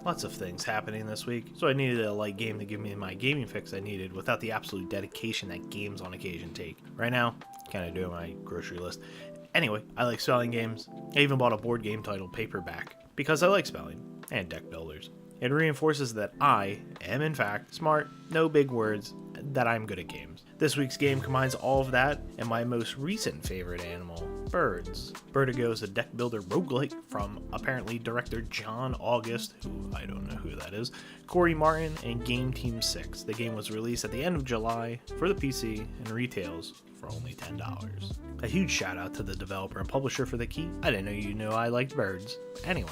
Lots of things happening this week, so I needed a light game to give me my gaming fix I needed without the absolute dedication that games on occasion take. Right now, kind of doing my grocery list. Anyway, I like spelling games. I even bought a board game titled Paperback because I like spelling and deck builders. It reinforces that I am in fact smart, no big words, that I'm good at games. This week's game combines all of that and my most recent favorite animal, birds. Birdigo is a deck builder roguelike from apparently director John August, who I don't know who that is, Corey Martin, and Game Team 6. The game was released at the end of July for the PC and retails for only $10. A huge shout out to the developer and publisher for the key. I didn't know you knew I liked birds. Anyway,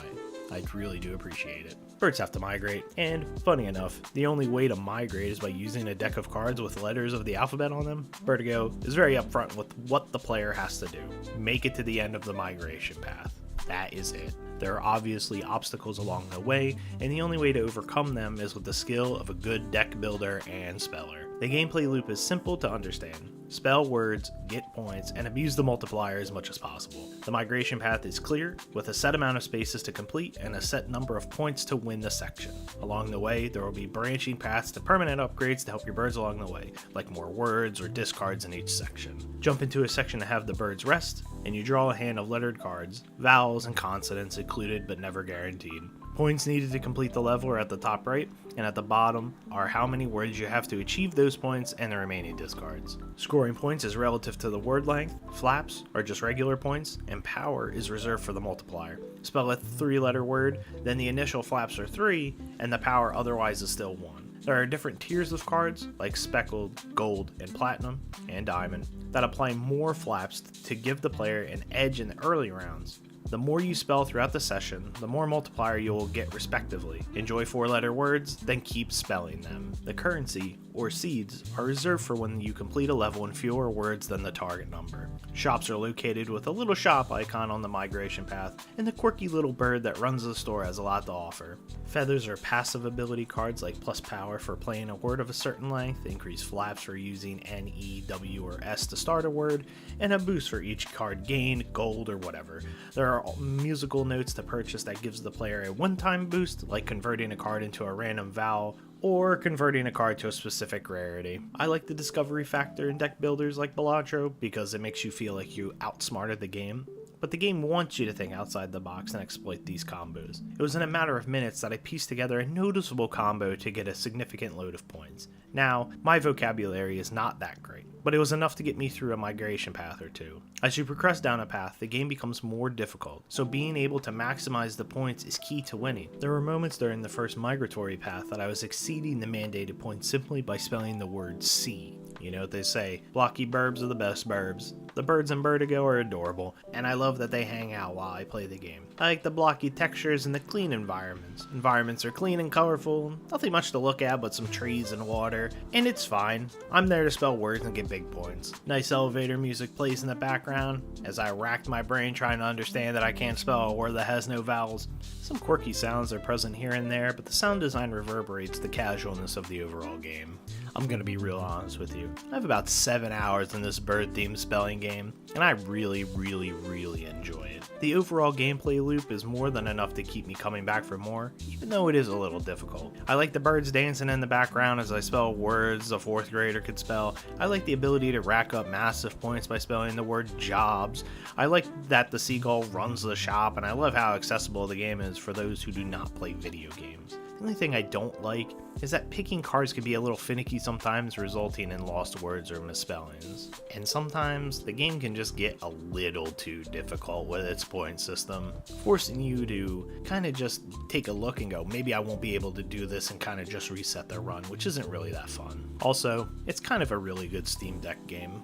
I really do appreciate it. Birds have to migrate, and funny enough, the only way to migrate is by using a deck of cards with letters of the alphabet on them. Birdigo is very upfront with what the player has to do. Make it to the end of the migration path. That is it. There are obviously obstacles along the way, and the only way to overcome them is with the skill of a good deck builder and speller. The gameplay loop is simple to understand. Spell words, get points, and abuse the multiplier as much as possible. The migration path is clear, with a set amount of spaces to complete and a set number of points to win the section. Along the way, there will be branching paths to permanent upgrades to help your birds along the way, like more words or discards in each section. Jump into a section to have the birds rest, and you draw a hand of lettered cards, vowels and consonants included but never guaranteed. Points needed to complete the level are at the top right, and at the bottom are how many words you have to achieve those points and the remaining discards. Scoring points is relative to the word length, flaps are just regular points, and power is reserved for the multiplier. Spell a 3-letter word, then the initial flaps are 3, and the power otherwise is still 1. There are different tiers of cards, like speckled, gold, and platinum, and diamond, that apply more flaps to give the player an edge in the early rounds. The more you spell throughout the session, the more multiplier you will get respectively. Enjoy 4-letter words, then keep spelling them. The currency, or seeds, are reserved for when you complete a level in fewer words than the target number. Shops are located with a little shop icon on the migration path, and the quirky little bird that runs the store has a lot to offer. Feathers are passive ability cards like plus power for playing a word of a certain length, increase flaps for using N, E, W, or S to start a word, and a boost for each card gained, gold, or whatever. There are musical notes to purchase that gives the player a one-time boost, like converting a card into a random vowel, or converting a card to a specific rarity. I like the discovery factor in deck builders like Balatro because it makes you feel like you outsmarted the game, but the game wants you to think outside the box and exploit these combos. It was in a matter of minutes that I pieced together a noticeable combo to get a significant load of points. Now, my vocabulary is not that great, but it was enough to get me through a migration path or two. As you progress down a path, the game becomes more difficult, so being able to maximize the points is key to winning. There were moments during the first migratory path that I was exceeding the mandated points simply by spelling the word C. You know what they say, blocky burbs are the best burbs. The birds in Birdigo are adorable, and I love that they hang out while I play the game. I like the blocky textures and the clean environments. Environments are clean and colorful, nothing much to look at but some trees and water, and it's fine. I'm there to spell words and get big points. Nice elevator music plays in the background as I racked my brain trying to understand that I can't spell a word that has no vowels. Some quirky sounds are present here and there, but the sound design reverberates the casualness of the overall game. I'm gonna be real honest with you. I have about 7 hours in this bird-themed spelling game, and I really enjoy it. The overall gameplay loop is more than enough to keep me coming back for more, even though it is a little difficult. I like the birds dancing in the background as I spell words a 4th grader could spell. I like the ability to rack up massive points by spelling the word jobs. I like that the seagull runs the shop, and I love how accessible the game is for those who do not play video games. The only thing I don't like is that picking cards can be a little finicky sometimes, resulting in lost words or misspellings. And sometimes the game can just get a little too difficult with its point system, forcing you to kind of just take a look and go, maybe I won't be able to do this, and kind of just reset the run, which isn't really that fun. Also, it's kind of a really good Steam Deck game.